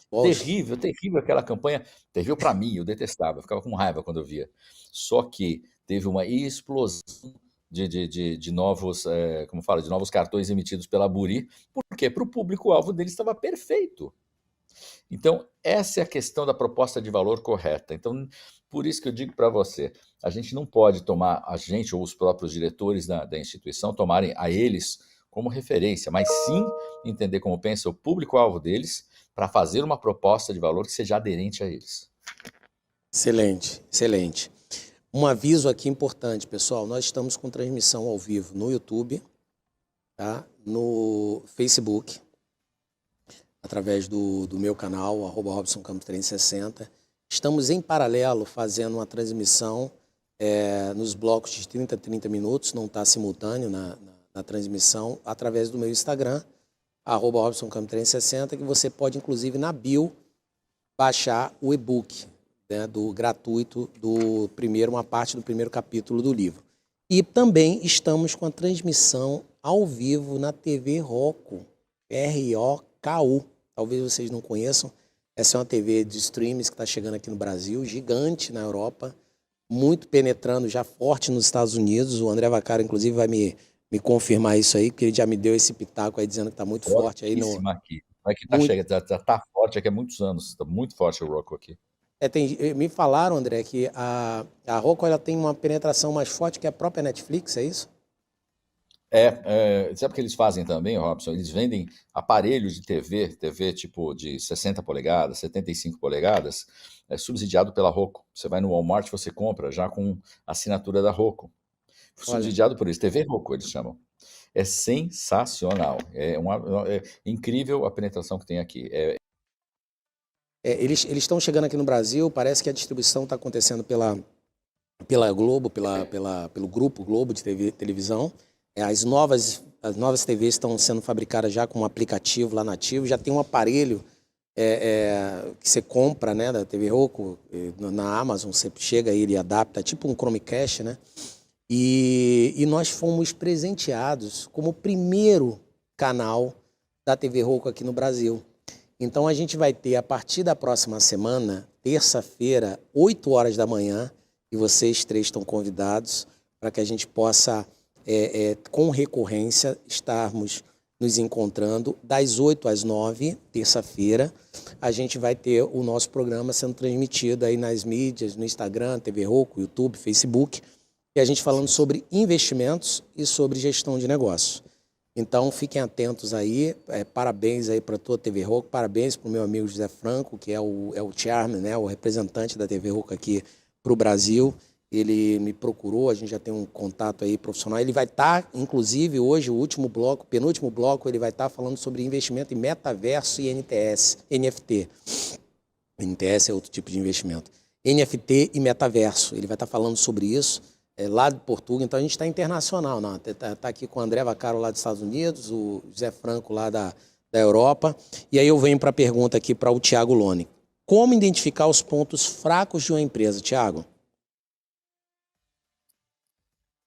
Poxa, terrível, terrível aquela campanha. Terrível para mim, eu detestava, eu ficava com raiva quando eu via. Só que teve uma explosão de novos, como fala, de novos cartões emitidos pela Buri, porque para o público-alvo deles estava perfeito. Então, essa é a questão da proposta de valor correta. Então, por isso que eu digo para você, a gente não pode tomar a gente ou os próprios diretores da instituição tomarem a eles como referência, mas sim entender como pensa o público-alvo deles para fazer uma proposta de valor que seja aderente a eles. excelente, excelente. Um aviso aqui importante, pessoal. Nós estamos com transmissão ao vivo no YouTube, tá? No Facebook, através do meu canal, @RobsonCampos360. Estamos em paralelo fazendo uma transmissão nos blocos de 30 a 30 minutos, não está simultâneo na transmissão, através do meu Instagram, @RobsonCampos360, que você pode, inclusive, na bio, baixar o e-book, né, do gratuito uma parte do primeiro capítulo do livro. E também estamos com a transmissão ao vivo na TV Roku, ROKU. Talvez vocês não conheçam. Essa é uma TV de streams que está chegando aqui no Brasil, gigante na Europa, muito penetrando, já forte nos Estados Unidos. O André Vaccaro, inclusive, vai me confirmar isso aí, porque ele já me deu esse pitaco aí dizendo que está muito forte aí no... Aqui. Não é que Muito. tá forte aqui há muitos anos, está muito forte o Roku aqui. Me falaram, André, que a Roku ela tem uma penetração mais forte que a própria Netflix, é isso? Sabe o que eles fazem também, Robson? Eles vendem aparelhos de TV tipo de 60 polegadas, 75 polegadas, subsidiado pela Roku. Você vai no Walmart, você compra já com assinatura da Roku. Subsidiado por isso, TV Roku eles chamam. É sensacional, é incrível a penetração que tem aqui. Eles estão chegando aqui no Brasil, parece que a distribuição está acontecendo pela Globo, pelo Grupo Globo de televisão. As novas TVs estão sendo fabricadas já com um aplicativo lá nativo, já tem um aparelho que você compra, né, da TV Roku, na Amazon, você chega aí, ele adapta, tipo um Chromecast, né? E nós fomos presenteados como o primeiro canal da TV Roku aqui no Brasil. Então a gente vai ter, a partir da próxima semana, terça-feira, 8 horas da manhã, e vocês três estão convidados para que a gente possa, com recorrência, estarmos nos encontrando das 8 às 9, terça-feira. A gente vai ter o nosso programa sendo transmitido aí nas mídias, no Instagram, TV Roku, YouTube, Facebook, e a gente falando sobre investimentos e sobre gestão de negócios. Então, fiquem atentos aí, parabéns aí para toda a TV Roku, parabéns para o meu amigo José Franco, que é o chairman, né, o representante da TV Roku aqui para o Brasil. Ele me procurou, a gente já tem um contato aí profissional. Ele vai estar, inclusive, hoje, o último bloco, penúltimo bloco, ele vai estar falando sobre investimento em metaverso e NFT. NTS é outro tipo de investimento. NFT e metaverso, ele vai estar falando sobre isso. Lá de Portugal, então a gente está internacional, está aqui com o André Vaccaro lá dos Estados Unidos, o José Franco lá da Europa, e aí eu venho para a pergunta aqui para o Thiago Lone. Como identificar os pontos fracos de uma empresa, Thiago?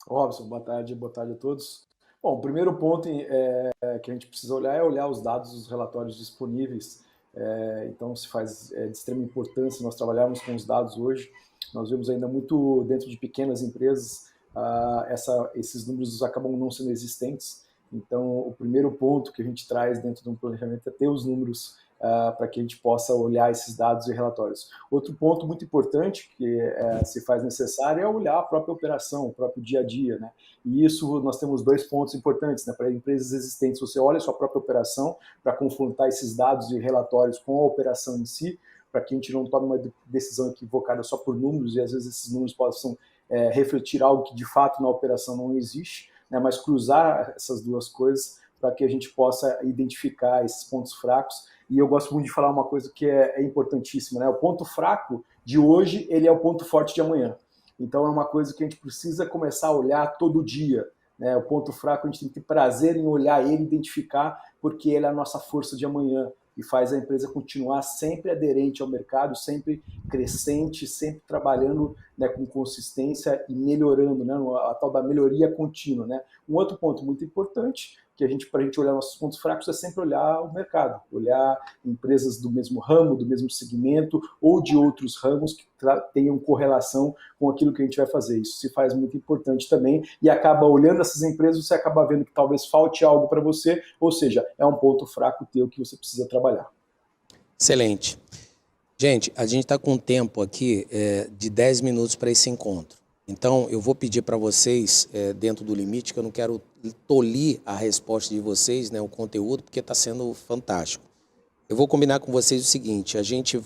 Robson, boa tarde a todos. Bom, o primeiro ponto que a gente precisa olhar é olhar os dados dos relatórios disponíveis. Então, se faz de extrema importância nós trabalharmos com os dados hoje. Nós vemos ainda muito dentro de pequenas empresas, esses números acabam não sendo existentes. Então, o primeiro ponto que a gente traz dentro de um planejamento é ter os números para que a gente possa olhar esses dados e relatórios. Outro ponto muito importante que se faz necessário é olhar a própria operação, o próprio dia a dia, né? E isso nós temos dois pontos importantes, né? Para empresas existentes, você olha a sua própria operação para confrontar esses dados e relatórios com a operação em si, para que a gente não tome uma decisão equivocada só por números, e às vezes esses números possam refletir algo que de fato na operação não existe, né, mas cruzar essas duas coisas para que a gente possa identificar esses pontos fracos. E eu gosto muito de falar uma coisa que é importantíssima, né? O ponto fraco de hoje, ele é o ponto forte de amanhã. Então é uma coisa que a gente precisa começar a olhar todo dia, né? O ponto fraco a gente tem que ter prazer em olhar ele, identificar, porque ele é a nossa força de amanhã e faz a empresa continuar sempre aderente ao mercado, sempre crescente, sempre trabalhando, né, com consistência e melhorando, né, a tal da melhoria contínua, né? Um outro ponto muito importante que para a gente olhar nossos pontos fracos é sempre olhar o mercado, olhar empresas do mesmo ramo, do mesmo segmento ou de outros ramos que tenham correlação com aquilo que a gente vai fazer. Isso se faz muito importante também e acaba olhando essas empresas, você acaba vendo que talvez falte algo para você, ou seja, é um ponto fraco teu que você precisa trabalhar. Excelente. Gente, a gente está com um tempo aqui de 10 minutos para esse encontro. Então, eu vou pedir para vocês, dentro do limite, que eu não quero tolir a resposta de vocês, né, o conteúdo, porque está sendo fantástico. Eu vou combinar com vocês o seguinte, a gente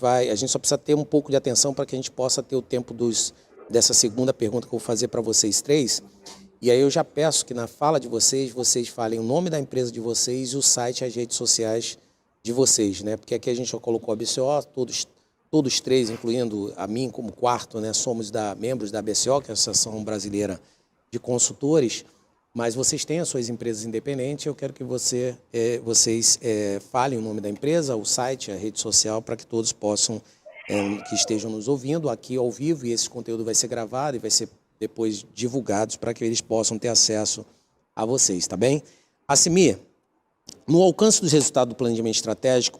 só precisa ter um pouco de atenção para que a gente possa ter o tempo dessa segunda pergunta que eu vou fazer para vocês três. E aí eu já peço que na fala de vocês falem o nome da empresa de vocês e o site e as redes sociais de vocês, né? Porque aqui a gente já colocou a BCO, todos três, incluindo a mim como quarto, né, somos membros da BCO, que é a Associação Brasileira de Consultores, mas vocês têm as suas empresas independentes, eu quero que vocês falem o nome da empresa, o site, a rede social, para que todos possam, que estejam nos ouvindo aqui ao vivo, e esse conteúdo vai ser gravado e vai ser depois divulgado para que eles possam ter acesso a vocês, tá bem? Assimir, no alcance dos resultados do planejamento estratégico,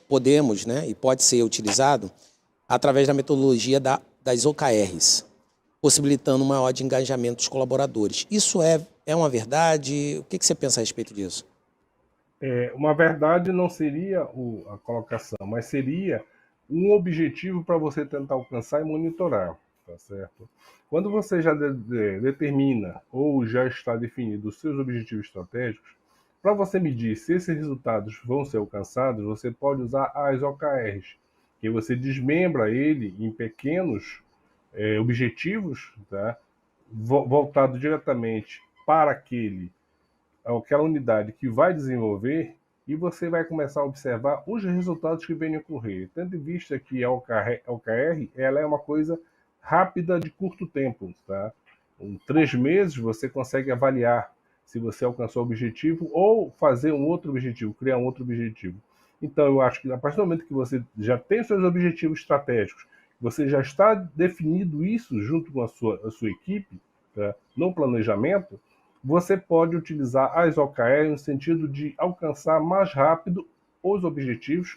podemos, né, e pode ser utilizado através da metodologia das OKRs, possibilitando um maior de engajamento dos colaboradores. Isso é uma verdade? O que você pensa a respeito disso? Uma verdade não seria a colocação, mas seria um objetivo para você tentar alcançar e monitorar, tá certo? Quando você já determina ou já está definido os seus objetivos estratégicos, para você medir se esses resultados vão ser alcançados, você pode usar as OKRs, que você desmembra ele em pequenos objetivos, tá? Voltado diretamente para aquela unidade que vai desenvolver, e você vai começar a observar os resultados que vêm a ocorrer. Tendo em vista que a OKR ela é uma coisa rápida de curto tempo. Tá? Em 3 meses você consegue avaliar se você alcançou o objetivo ou fazer um outro objetivo, criar um outro objetivo. Então eu acho que a partir do momento que você já tem seus objetivos estratégicos, você já está definido isso junto com a sua equipe, tá? No planejamento, você pode utilizar as OKR no sentido de alcançar mais rápido os objetivos,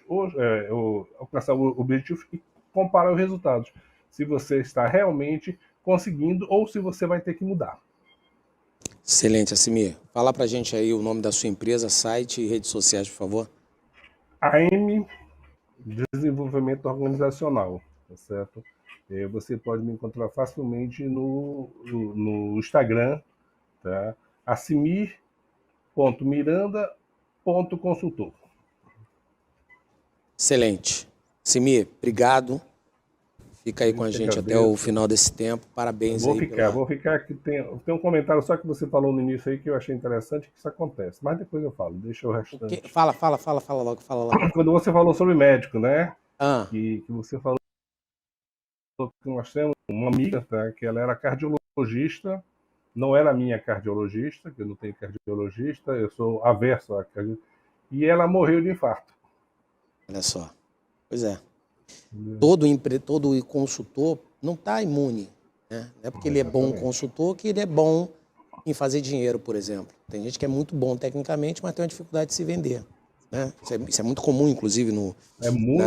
alcançar os objetivos e comparar os resultados. Se você está realmente conseguindo ou se você vai ter que mudar. Excelente, Assimir. Fala pra gente aí o nome da sua empresa, site e redes sociais, por favor. AM Desenvolvimento Organizacional, tá certo? Você pode me encontrar facilmente no Instagram, tá? assimir.miranda.consultor. Excelente. Assimir, obrigado. Fica aí com a gente até o final desse tempo. Parabéns aí. Vou ficar aqui. Tem um comentário só que você falou no início aí que eu achei interessante que isso acontece. Mas depois eu falo, deixa o restante. Fala logo. Quando você falou sobre médico, né? Que você falou que nós temos uma amiga, tá? Que ela era cardiologista, não era minha cardiologista, que eu não tenho cardiologista, eu sou averso a cardiologista, e ela morreu de infarto. Olha só. Pois é. Todo consultor não está imune, né? Não é porque ele é bom consultor que ele é bom em fazer dinheiro, por exemplo. Tem gente que é muito bom tecnicamente, mas tem uma dificuldade de se vender, né? Isso é muito comum, inclusive,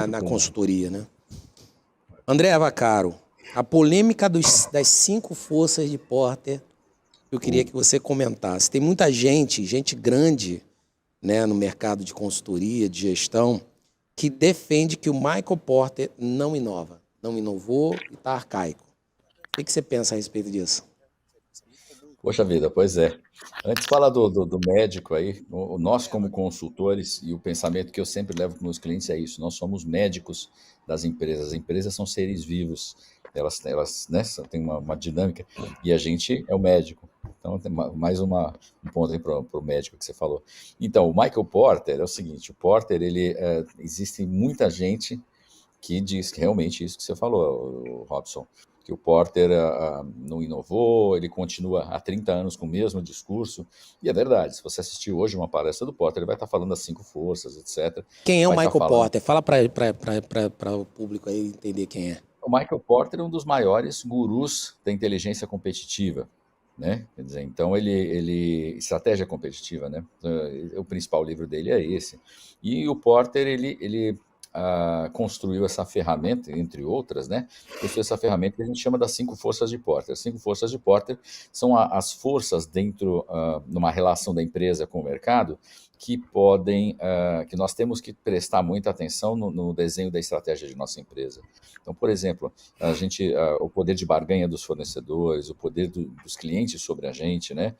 na consultoria, né? André Vaccaro, a polêmica das 5 forças de Porter, eu queria que você comentasse. Tem muita gente grande, né, no mercado de consultoria, de gestão, que defende que o Michael Porter não inova, não inovou e está arcaico. O que você pensa a respeito disso? Poxa vida, pois é. Antes de falar do médico aí, nós como consultores, e o pensamento que eu sempre levo para os meus clientes é isso, nós somos médicos das empresas. As empresas são seres vivos elas né, têm uma dinâmica, e a gente é o médico. Então, tem mais um ponto aí para o médico que você falou. Então, o Michael Porter é o seguinte, o Porter, existe muita gente que diz que realmente isso que você falou, o Robson, que o Porter não inovou, ele continua há 30 anos com o mesmo discurso, e é verdade, se você assistir hoje uma palestra do Porter, ele vai estar falando das 5 forças, etc. Quem é o Vai Michael estar falando... Porter? Fala para o público aí entender quem é. O Michael Porter é um dos maiores gurus da inteligência competitiva, né? Quer dizer, então estratégia competitiva, né? O principal livro dele é esse. E o Porter ele construiu essa ferramenta, entre outras, né? Construiu essa ferramenta que a gente chama das 5 forças de Porter. As 5 forças de Porter são as forças dentro numa relação da empresa com o mercado que que nós temos que prestar muita atenção no desenho da estratégia de nossa empresa. Então, por exemplo, o poder de barganha dos fornecedores, o poder dos clientes sobre a gente, né?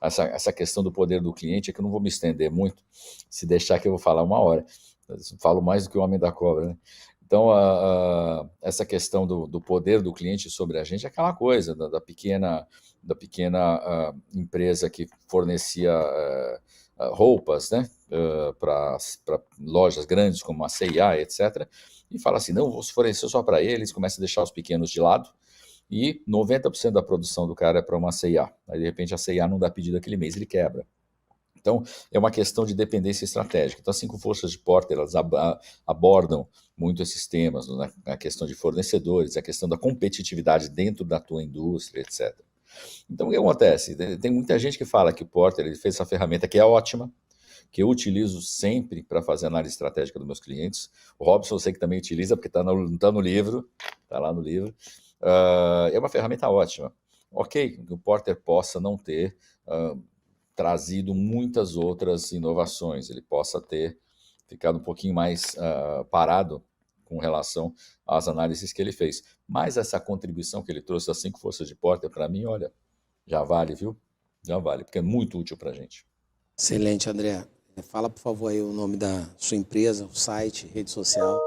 Essa questão do poder do cliente é que eu não vou me estender muito, se deixar que eu vou falar 1 hora. Eu falo mais do que o homem da cobra, né? Então, essa questão do poder do cliente sobre a gente é aquela coisa da pequena empresa que fornecia roupas, né, para lojas grandes como a C&A, etc., e fala assim, não, vou fornecer só para eles, começa a deixar os pequenos de lado, e 90% da produção do cara é para uma C&A. Aí, de repente, a C&A não dá pedido aquele mês, ele quebra. Então, é uma questão de dependência estratégica. Então, as 5 forças de Porter, elas abordam muito esses temas, né? A questão de fornecedores, a questão da competitividade dentro da tua indústria, etc. Então, o que acontece? Tem muita gente que fala que o Porter ele fez essa ferramenta que é ótima, que eu utilizo sempre para fazer análise estratégica dos meus clientes. O Robson, eu sei que também utiliza, porque está no livro, está lá no livro. É uma ferramenta ótima. Ok, que o Porter possa não ter trazido muitas outras inovações, ele possa ter ficado um pouquinho mais parado com relação às análises que ele fez. Mas essa contribuição que ele trouxe das 5 forças de Porter, para mim, olha, já vale, viu? Já vale, porque é muito útil para a gente. Excelente, André. Fala, por favor, aí o nome da sua empresa, o site, rede social.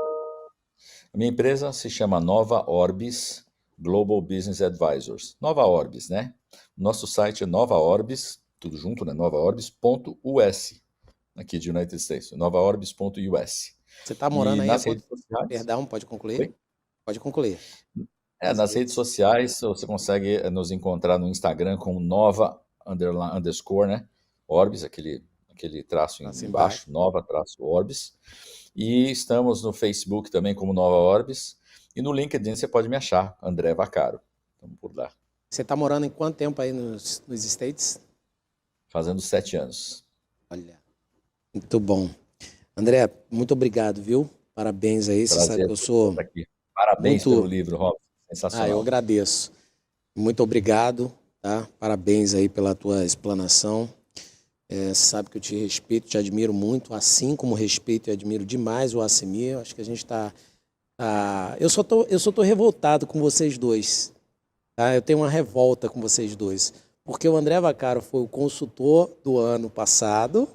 A minha empresa se chama Nova Orbis Global Business Advisors. Nova Orbis, né? Nosso site é Nova Orbis, tudo junto, né? novaorbis.us, aqui de United States, novaorbis.us. Você está morando aí? Nas redes sociais... Perdão, pode concluir? Oi? Pode concluir. Nas redes sociais, você consegue nos encontrar no Instagram com Nova _, né? Orbis, aquele traço embaixo, Nova-Orbis. E estamos no Facebook também como Nova Orbis. E no LinkedIn você pode me achar, André Vaccaro. Estamos por lá. Você está morando em quanto tempo aí nos States? Fazendo 7 anos. Olha, muito bom. André, muito obrigado, viu? Parabéns aí. Você sabe que eu sou... Aqui. Parabéns pelo livro, Rob. Sensacional. Eu agradeço. Muito obrigado, tá? Parabéns aí pela tua explanação. Você sabe que eu te respeito, te admiro muito, assim como respeito e admiro demais o Assimir. Acho que a gente está... Eu só tô revoltado com vocês dois. Tá? Eu tenho uma revolta com vocês dois. Porque o André Vaccaro foi o consultor do ano passado,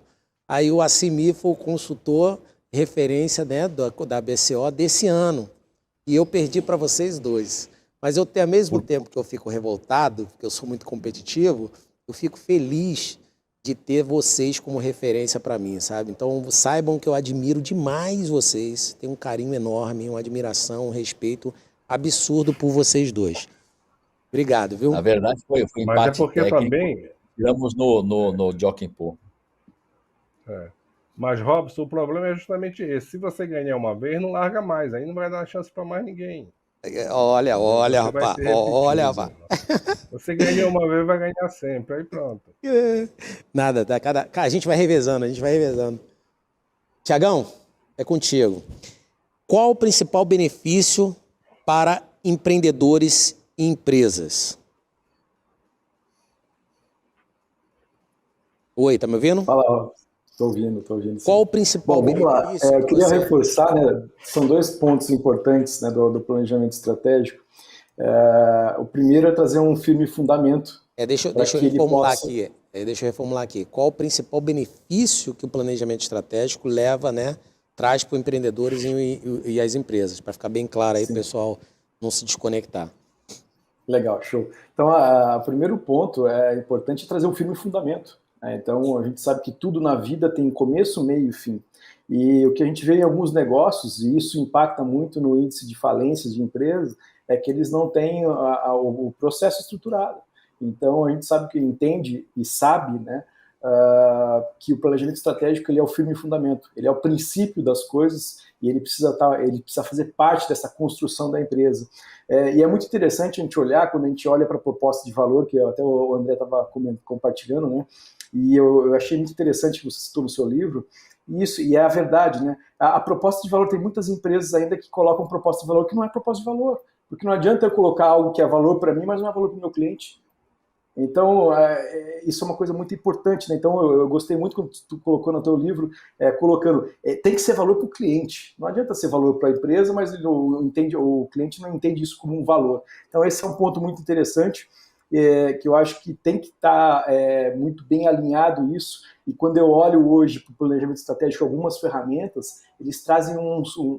aí o Assimir foi o consultor referência, né, da BCO desse ano. E eu perdi para vocês dois. Mas ao mesmo tempo que eu fico revoltado, porque eu sou muito competitivo, eu fico feliz de ter vocês como referência para mim, sabe? Então saibam que eu admiro demais vocês, tenho um carinho enorme, uma admiração, um respeito absurdo por vocês dois. Obrigado, viu? Na verdade foi empate. Mas é porque técnico. Também... Tiramos no Jockey Pô. Mas, Robson, o problema é justamente esse. Se você ganhar uma vez, não larga mais. Aí não vai dar chance para mais ninguém. Olha, rapaz. Olha, rapaz. Você ganhou uma vez, vai ganhar sempre. Aí pronto. Nada, tá? A gente vai revezando, Tiagão, é contigo. Qual o principal benefício para empreendedores e empresas? Oi, tá me ouvindo? Fala, estou ouvindo. Sim. Qual o principal benefício? Eu queria reforçar, né? São 2 pontos importantes, né, do planejamento estratégico. O primeiro é trazer um firme fundamento. Deixa eu reformular aqui. Qual o principal benefício que o planejamento estratégico leva, né, traz para os empreendedores e as empresas? Para ficar bem claro aí, pessoal, não se desconectar. Legal, show. Então, o primeiro ponto é importante trazer um firme fundamento, né? Então, a gente sabe que tudo na vida tem começo, meio e fim. E o que a gente vê em alguns negócios, e isso impacta muito no índice de falências de empresas, é que eles não têm o processo estruturado. Então, a gente sabe que entende e sabe, né, que o planejamento estratégico ele é o firme fundamento, ele é o princípio das coisas e ele precisa fazer parte dessa construção da empresa. E é muito interessante a gente olhar, quando a gente olha para a proposta de valor, que até o André estava compartilhando, né? E eu achei muito interessante que você citou no seu livro, isso, e é a verdade, né? A proposta de valor, tem muitas empresas ainda que colocam proposta de valor que não é proposta de valor, porque não adianta eu colocar algo que é valor para mim, mas não é valor para o meu cliente. Então, isso é uma coisa muito importante, né? Então, eu gostei muito quando tu colocou no teu livro, colocando, tem que ser valor para o cliente. Não adianta ser valor para a empresa, mas o cliente não entende isso como um valor. Então, esse é um ponto muito interessante, que eu acho que tem que estar muito bem alinhado isso. E quando eu olho hoje para o planejamento estratégico, algumas ferramentas, eles trazem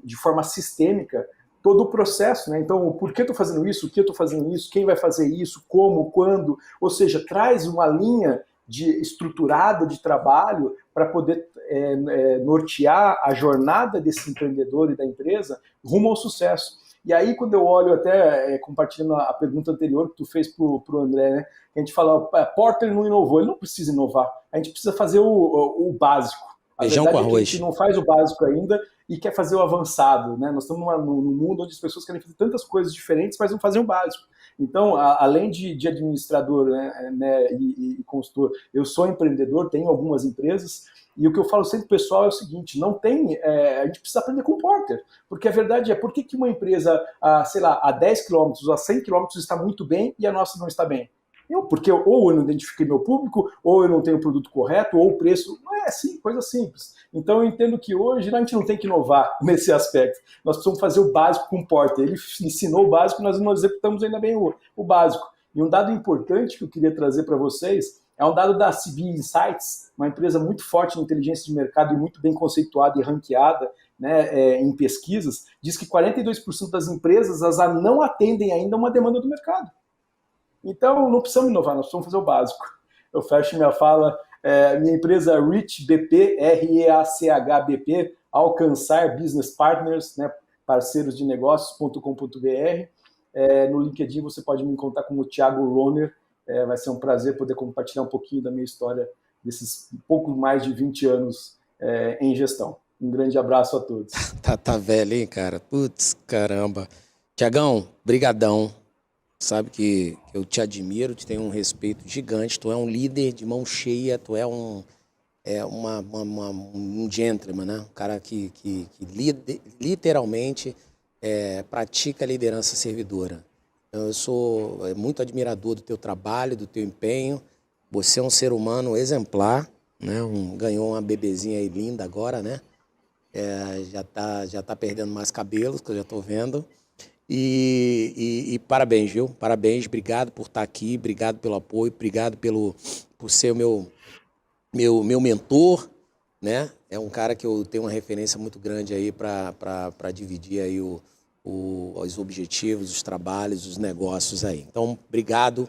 de forma sistêmica todo o processo, né? Então, por que eu estou fazendo isso? O que eu estou fazendo isso? Quem vai fazer isso? Como? Quando? Ou seja, traz uma linha estruturada de trabalho para poder nortear a jornada desse empreendedor e da empresa rumo ao sucesso. E aí, quando eu olho até, compartilhando a pergunta anterior que tu fez para o André, né? A gente fala, Porter não inovou, ele não precisa inovar, a gente precisa fazer o básico. A Feijão verdade com é que a arroz. gente não faz o básico ainda e quer fazer o avançado, né? Nós estamos num mundo onde as pessoas querem fazer tantas coisas diferentes, mas não fazem o básico. Então, além de administrador, né, e consultor, eu sou empreendedor, tenho algumas empresas, e o que eu falo sempre pro pessoal é o seguinte, a gente precisa aprender com o Porter, porque a verdade é, por que uma empresa, sei lá, a 10 quilômetros, a 100 quilômetros está muito bem e a nossa não está bem? Porque ou eu não identifiquei meu público, ou eu não tenho o produto correto, ou o preço. Não é assim, coisa simples. Então eu entendo que hoje a gente não tem que inovar nesse aspecto. Nós precisamos fazer o básico com o Porter. Ele ensinou o básico e nós não executamos ainda bem o básico. E um dado importante que eu queria trazer para vocês é um dado da CB Insights, uma empresa muito forte em inteligência de mercado e muito bem conceituada e ranqueada, né, em pesquisas, diz que 42% das empresas não atendem ainda uma demanda do mercado. Então, não precisamos inovar, nós precisamos fazer o básico. Eu fecho minha fala, minha empresa REACH-BP, REACH-BP, Alcançar Business Partners, né, parceiros de negócios.com.br. No LinkedIn você pode me encontrar como Thiago Lohner. Vai ser um prazer poder compartilhar um pouquinho da minha história desses pouco mais de 20 anos em gestão. Um grande abraço a todos. Tá velho, hein, cara? Putz, caramba. Tiagão, brigadão. Sabe que eu te admiro, te tenho um respeito gigante. Tu é um líder de mão cheia, tu é um gentleman, né? Um cara que literalmente pratica a liderança servidora. Eu sou muito admirador do teu trabalho, do teu empenho. Você é um ser humano exemplar, né? Ganhou uma bebezinha aí linda agora, né? Já tá perdendo mais cabelos, que eu já tô vendo. E parabéns, viu? Parabéns, obrigado por estar aqui, obrigado pelo apoio, obrigado por ser o meu mentor, né? É um cara que eu tenho uma referência muito grande aí para dividir aí os objetivos, os trabalhos, os negócios aí. Então, obrigado,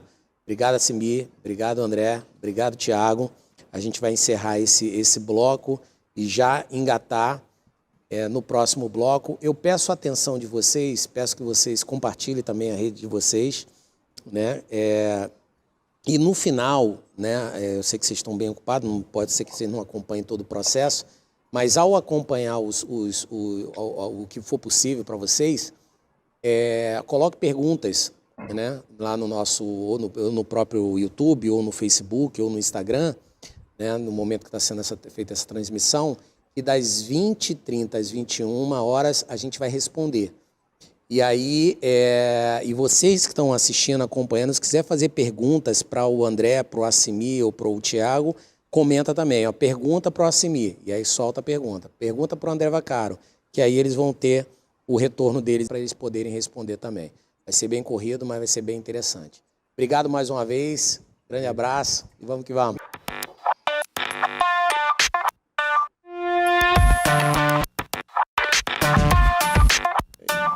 Assimi, obrigado, André, obrigado, Thiago. A gente vai encerrar esse bloco e já engatar no próximo bloco. Eu peço a atenção de vocês, peço que vocês compartilhem também a rede de vocês, né? E no final, né, eu sei que vocês estão bem ocupados, não pode ser que vocês não acompanhem todo o processo, mas ao acompanhar o que for possível para vocês, coloque perguntas, né, lá no nosso, ou no próprio YouTube, ou no Facebook, ou no Instagram, né, no momento que está sendo feita essa transmissão, e das 20h30 às 21h a gente vai responder. E aí, e vocês que estão assistindo, acompanhando, se quiser fazer perguntas para o André, para o Assimi ou para o Thiago, comenta também, ó, pergunta para o Assimi, e aí solta a pergunta. Pergunta para o André Vaccaro, que aí eles vão ter o retorno deles para eles poderem responder também. Vai ser bem corrido, mas vai ser bem interessante. Obrigado mais uma vez, grande abraço e vamos que vamos.